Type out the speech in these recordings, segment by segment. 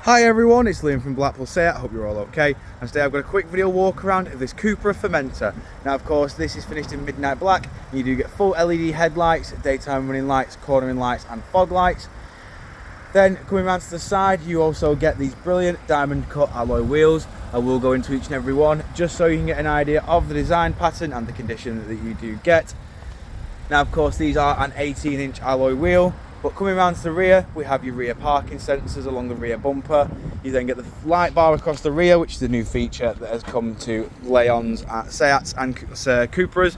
Hi everyone, it's Liam from Blackpool TSI. I hope you're all okay. And today I've got a quick video walk around of this CUPRA Formentor. Now of course this is finished in midnight black. You do get full LED headlights, daytime running lights, cornering lights and fog lights. Then coming around to the side you also get these brilliant diamond cut alloy wheels. I will go into each and every one just so you can get an idea of the design pattern and the condition that you do get. Now of course these are an 18-inch alloy wheel. But coming around to the rear, we have your rear parking sensors along the rear bumper. You then get the light bar across the rear, which is a new feature that has come to Leon's at Seats and Cupras.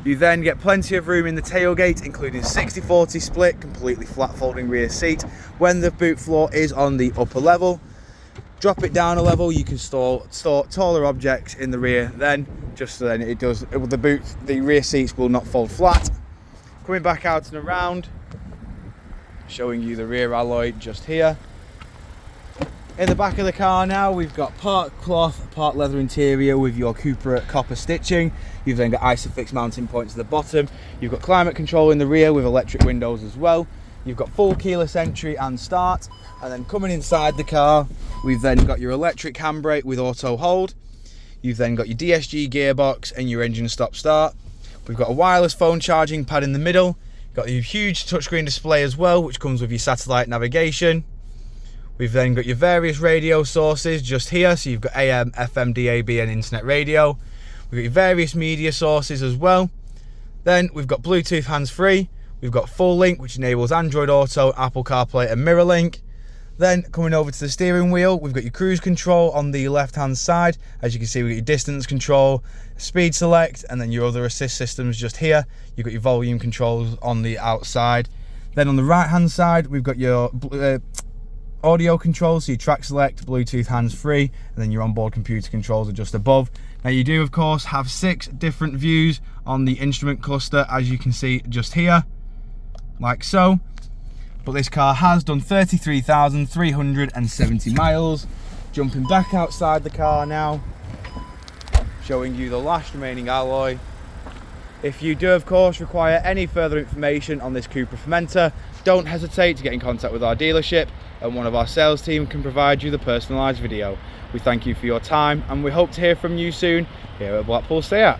You then get plenty of room in the tailgate, including 60-40 split, completely flat folding rear seat. When the boot floor is on the upper level, drop it down a level, you can store taller objects in the rear. Then, just so then it does, the rear seats will not fold flat. Coming back out and around, showing you the rear alloy just here. In the back of the car now we've got part cloth, part leather interior with your CUPRA copper stitching. You've then got ISOFIX mounting points at the bottom. You've got climate control in the rear with electric windows as well. You've got full keyless entry and start. And then coming inside the car we've then got your electric handbrake with auto hold. You've then got your DSG gearbox and your engine stop start. We've got a wireless phone charging pad in the middle. Got your huge touchscreen display as well, which comes with your satellite navigation. We've then got your various radio sources just here. So you've got AM, FM, DAB and internet radio. We've got your various media sources as well. Then we've got Bluetooth hands-free. We've got full link, which enables Android Auto, Apple CarPlay and MirrorLink. Then coming over to the steering wheel, we've got your cruise control on the left hand side. As you can see, we've got your distance control, speed select, and then your other assist systems just here. You've got your volume controls on the outside. Then on the right hand side, we've got your audio controls, so your track select, Bluetooth hands-free, and then your onboard computer controls are just above. Now you do of course have 6 different views on the instrument cluster, as you can see just here, like so. But this car has done 33,370 miles. Jumping back outside the car now, showing you the last remaining alloy. If you do of course require any further information on this CUPRA Formentor, don't hesitate to get in contact with our dealership and one of our sales team can provide you the personalised video. We thank you for your time and we hope to hear from you soon here at Blackpool TSI.